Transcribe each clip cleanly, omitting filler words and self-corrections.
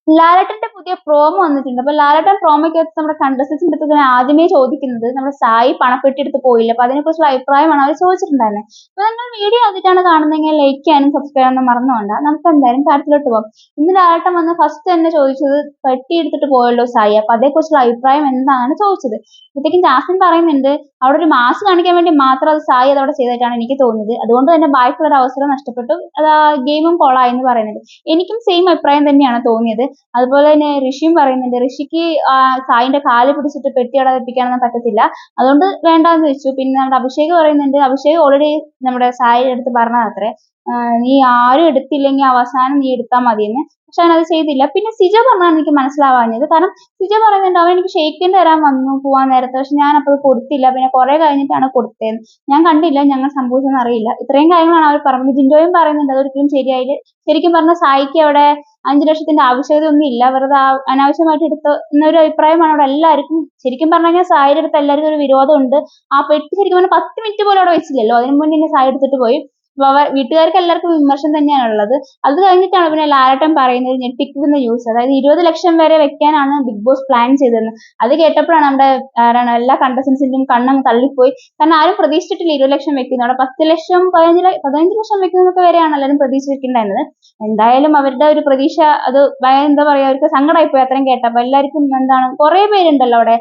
ലാലേട്ടന്റെ പുതിയ പ്രോമോ വന്നിട്ടുണ്ട്. അപ്പൊ ലാലേട്ടൻ പ്രോമോക്കകത്ത് നമ്മുടെ കണ്ടസ്റ്റൻസിന്റെ അടുത്ത് തന്നെ ആദ്യമേ ചോദിക്കുന്നത് നമ്മുടെ സായി പണപ്പെട്ടി എടുത്ത് പോയില്ല. അപ്പൊ അതിനെക്കുറിച്ചുള്ള അഭിപ്രായമാണ് അവർ ചോദിച്ചിട്ടുണ്ടായിരുന്നത്. അപ്പൊ നിങ്ങൾ വീഡിയോ ആദ്യമായിട്ടാണ് കാണുന്നതെങ്കിൽ ലൈക്ക് ചെയ്യാനും സബ്സ്ക്രൈബ് ചെയ്യാനും മറന്നു വേണ്ട. നമുക്ക് എന്തായാലും കാര്യത്തിലോട്ട് പോകാം. ഇന്ന് ലാലേട്ടൻ വന്ന് ഫസ്റ്റ് തന്നെ ചോദിച്ചത് പെട്ടി എടുത്തിട്ട് പോയല്ലോ സായി, അപ്പൊ അതേക്കുറിച്ചുള്ള അഭിപ്രായം എന്താണ് ചോദിച്ചത്. അപ്പോഴത്തേക്കും ജാസ്മിൻ പറയുന്നുണ്ട് അവിടെ ഒരു മാസ് കാണിക്കാൻ വേണ്ടി മാത്രം അത് സായി അതവിടെ ചെയ്തിട്ടാണ് എനിക്ക് തോന്നുന്നത്. അതുകൊണ്ട് തന്നെ ബാക്കിയുള്ള ഒരു അവസരം നഷ്ടപ്പെട്ടു, അത് ആ ഗെയിമും കൊളായി എന്ന് പറയുന്നത്. എനിക്കും സെയിം അഭിപ്രായം തന്നെയാണ് തോന്നിയത്. അതുപോലെ തന്നെ ഋഷിയും പറയുന്നുണ്ട്, ഋഷിക്ക് സായിന്റെ കാല് പിടിച്ചിട്ട് പെട്ടി അവിടെ വെപ്പിക്കാനൊന്നും പറ്റത്തില്ല, അതുകൊണ്ട് വേണ്ടാന്ന് വെച്ചു. പിന്നെ നമ്മുടെ അഭിഷേക് പറയുന്നുണ്ട്, അഭിഷേക് ഓൾറെഡി നമ്മുടെ സായിയുടെ അടുത്ത് പറഞ്ഞതത്രേ നീ ആരും എടുത്തില്ലെങ്കിൽ അവസാനം നീ എടുത്താൽ മതിയെന്ന്. പക്ഷെ അവൻ അത് ചെയ്തില്ല. പിന്നെ സിജ പറഞ്ഞാണ് എനിക്ക് മനസ്സിലാവാഞ്ഞത്. കാരണം സിജ പറയുന്നുണ്ട് അവൻ എനിക്ക് ഷെയ്ക്കിന്റെ തരാൻ വന്നു പോവാൻ നേരത്തെ, പക്ഷെ ഞാൻ അപ്പോൾ കൊടുത്തില്ല, പിന്നെ കുറെ കഴിഞ്ഞിട്ടാണ് കൊടുത്തത്, ഞാൻ കണ്ടില്ല, ഞങ്ങൾ സംഭവിച്ചെന്ന് അറിയില്ല. ഇത്രയും കാര്യങ്ങളാണ് അവർ പറഞ്ഞത്. ജിൻഡോയും പറയുന്നുണ്ട് അതൊരിക്കലും ശരിയായില്ല. ശരിക്കും പറഞ്ഞ സായിക്ക് അവിടെ 5 ലക്ഷത്തിന്റെ ആവശ്യകത ഒന്നും ഇല്ല, വെറുതെ അനാവശ്യമായിട്ട് എടുത്ത എന്നൊരു അഭിപ്രായമാണ് അവിടെ എല്ലാവർക്കും. ശരിക്കും പറഞ്ഞു കഴിഞ്ഞാൽ സായിയുടെ അടുത്ത് എല്ലാവർക്കും ഒരു വിരോധമുണ്ട്. ആ പെട്ടി ശരിക്കും പറഞ്ഞാൽ 10 മിനിറ്റ് പോലും അവിടെ വെച്ചില്ലല്ലോ, അതിന് മുന്നേ സായി എടുത്തിട്ട് പോയി. വീട്ടുകാർക്ക് എല്ലാവർക്കും വിമർശനം തന്നെയാണ് ഉള്ളത്. അത് കഴിഞ്ഞിട്ടാണ് പിന്നെ ലാലേട്ടൻ പറയുന്നത് ഞെട്ടിക്കുന്ന ന്യൂസ്, അതായത് 20 ലക്ഷം വരെ വെക്കാനാണ് ബിഗ് ബോസ് പ്ലാൻ ചെയ്തതെന്ന്. അത് കേട്ടപ്പോഴാണ് നമ്മുടെ എല്ലാ കണ്ടസ്റ്റൻസിന്റെയും കണ്ണം തള്ളിപ്പോയി. കാരണം ആരും പ്രതീക്ഷിച്ചിട്ടില്ല 20 ലക്ഷം വെക്കുന്നു. അവിടെ 10 ലക്ഷം 15 ലക്ഷം വെക്കുന്നതൊക്കെ വരെയാണ് എല്ലാവരും പ്രതീക്ഷിച്ചിട്ടുണ്ടായിരുന്നത്. എന്തായാലും അവരുടെ ഒരു പ്രതീക്ഷ അത് എന്താ പറയാ, അവർക്ക് സങ്കടമായിപ്പോയി അത്രയും കേട്ടപ്പോൾ. എല്ലാവർക്കും എന്താണ്, കുറെ പേരുണ്ടല്ലോ അവിടെ,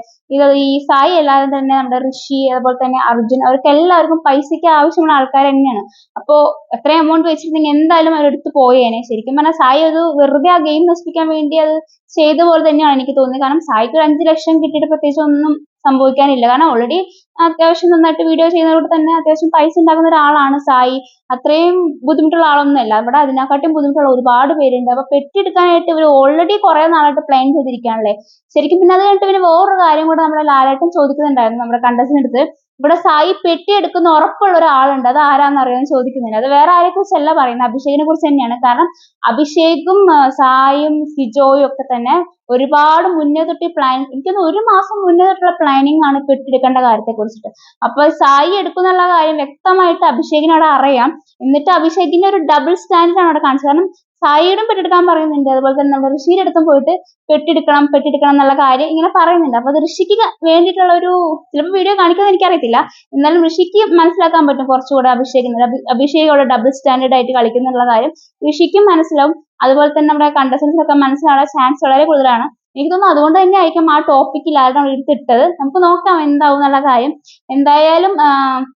ഈ സായി അല്ലാതെ തന്നെ നമ്മുടെ ഋഷി, അതുപോലെ തന്നെ അർജുൻ, അവർക്ക് എല്ലാവർക്കും പൈസയ്ക്ക് ആവശ്യമുള്ള ആൾക്കാർ തന്നെയാണ്. അപ്പോ എത്രയും എമൗണ്ട് വെച്ചിട്ടുണ്ടെങ്കിൽ എന്തായാലും അവരെടുത്ത് പോയേനെ. ശരിക്കും പറഞ്ഞാൽ സായി അത് വെറുതെ ആ ഗെയിം നശിപ്പിക്കാൻ വേണ്ടി അത് ചെയ്ത പോലെ തന്നെയാണ് എനിക്ക് തോന്നുന്നത്. കാരണം സായിക്ക് ഒരു 5 ലക്ഷം കിട്ടിയിട്ട് പ്രത്യേകിച്ച് ഒന്നും സംഭവിക്കാനില്ല. കാരണം ഓൾറെഡി അത്യാവശ്യം നന്നായിട്ട് വീഡിയോ ചെയ്യുന്നതുകൊണ്ട് തന്നെ അത്യാവശ്യം പൈസ ഉണ്ടാക്കുന്ന ഒരാളാണ് സായി. അത്രയും ബുദ്ധിമുട്ടുള്ള ആളൊന്നുമല്ല. ഇവിടെ അതിനെക്കാട്ടും ബുദ്ധിമുട്ടുള്ള ഒരുപാട് പേരുണ്ട്. അപ്പൊ പെട്ടി എടുക്കാനായിട്ട് ഇവർ ഓൾറെഡി കുറെ നാളായിട്ട് പ്ലാൻ ചെയ്തിരിക്കുകയാണല്ലേ ശരിക്കും. പിന്നെ അത് കഴിഞ്ഞിട്ട് പിന്നെ വേറൊരു കാര്യം കൂടെ നമ്മുടെ ലാലേട്ടൻ ചോദിക്കുന്നുണ്ടായിരുന്നു നമ്മുടെ കണ്ടസ്റ്റിന്റെ അടുത്ത്, ഇവിടെ സായി പെട്ടി എടുക്കുന്ന ഉറപ്പുള്ള ഒരാളുണ്ട്, അത് ആരാന്ന് അറിയാമെന്ന് ചോദിക്കുന്നുണ്ട്. അത് വേറെ ആരെ കുറിച്ചല്ല പറയുന്നത്, അഭിഷേകിനെ കുറിച്ച് തന്നെയാണ്. കാരണം അഭിഷേകും സായും സിജോയും ഒക്കെ തന്നെ ഒരുപാട് മുന്നേ തൊട്ട് പ്ലാൻ, എനിക്കൊന്ന് 1 മാസം മുന്നേ തൊട്ടുള്ള പ്ലാനിങ് ആണ് പെട്ടി എടുക്കേണ്ട കാര്യത്തെ കുറിച്ചിട്ട്. അപ്പൊ സായി എടുക്കുന്നുള്ള കാര്യം വ്യക്തമായിട്ട് അഭിഷേകിനോട് അറിയാം. എന്നിട്ട് അഭിഷേകിന്റെ ഒരു ഡബിൾ സ്റ്റാൻഡേർഡ് ആണ് അവിടെ കാണിച്ചത്. കാരണം സായിയോടും പെട്ടെടുക്കാൻ പറയുന്നുണ്ട്, അതുപോലെ തന്നെ നമ്മുടെ ഋഷിയുടെ അടുത്തും പോയിട്ട് പെട്ടെടുക്കണം എന്നുള്ള കാര്യം ഇങ്ങനെ പറയുന്നുണ്ട്. അപ്പൊ അത് ഋഷിക്ക് വേണ്ടിയിട്ടുള്ള ഒരു, ചിലപ്പോൾ വീഡിയോ കാണിക്കുന്നത് എനിക്കറിയത്തില്ല, എന്നാലും ഋഷിക്ക് മനസ്സിലാക്കാൻ പറ്റും കുറച്ചുകൂടെ അഭിഷേക് അവിടെ ഡബിൾ സ്റ്റാൻഡേർഡ് ആയിട്ട് കളിക്കുന്നുള്ള കാര്യം ഋഷിക്കും മനസ്സിലാവും. അതുപോലെ തന്നെ നമ്മുടെ കണ്ടസ്റ്റൻസ് ഒക്കെ മനസ്സിലാവാൻ ചാൻസ് വളരെ കൂടുതലാണ്. എനിക്ക് തോന്നുന്നു അതുകൊണ്ട് തന്നെ ആയിരിക്കും ആ ടോപ്പിക്കിൽ ആരുടെ എടുത്തിട്ടത്. നമുക്ക് നോക്കാം എന്താവും എന്നുള്ള കാര്യം. എന്തായാലും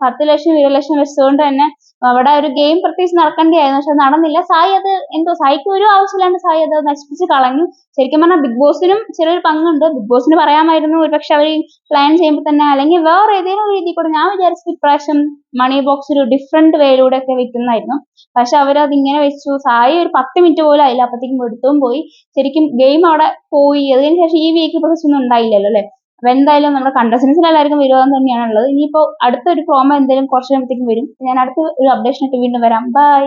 10 ലക്ഷം 20 ലക്ഷം വെച്ചതുകൊണ്ട് തന്നെ അവിടെ ഒരു ഗെയിം പ്രത്യേകിച്ച് നടക്കേണ്ടിയായിരുന്നു, പക്ഷെ നടന്നില്ല. സായി അത് എന്തോ സായിക്ക് ഒരു ആവശ്യമില്ലാണ്ട് സായി അത് നശിപ്പിച്ച് കളഞ്ഞു. ശരിക്കും പറഞ്ഞാൽ ബിഗ് ബോസിനും ചെറിയൊരു പങ്കുണ്ട്. ബിഗ് ബോസിന് പറയാമായിരുന്നു ഒരുപക്ഷെ അവർ പ്ലാൻ ചെയ്യുമ്പോൾ തന്നെ, അല്ലെങ്കിൽ വേറെ ഏതെങ്കിലും രീതി കൂടെ. ഞാൻ വിചാരിച്ചു ഇപ്രാവശ്യം മണി ബോക്സ് ഒരു ഡിഫറെന്റ് വേയിലൂടെ ഒക്കെ വെക്കുന്നതായിരുന്നു, പക്ഷെ അവരത് ഇങ്ങനെ വെച്ചു. സായി ഒരു 10 മിനിറ്റ് പോലും ആയില്ല, അപ്പത്തേക്കും എടുത്തും പോയി. ശരിക്കും ഗെയിം അവിടെ പോയി. അതിന് ശേഷം ഈ വീക്ക് പ്രോസസ് ഒന്നും ഉണ്ടായില്ലല്ലോ അല്ലെ. അപ്പൊ എന്തായാലും നമ്മുടെ കണ്ടസ്റ്റൻസിന് എല്ലാവർക്കും വിരോധം തന്നെയാണുള്ളത്. ഇനിയിപ്പോ അടുത്തൊരു പ്രോമോ എന്തായാലും കുറച്ച് കഴിയുമ്പോഴത്തേക്കും വരും. ഞാൻ അടുത്ത ഒരു അപ്ഡേഷൻ ആയിട്ട് വീണ്ടും വരാം. ബൈ.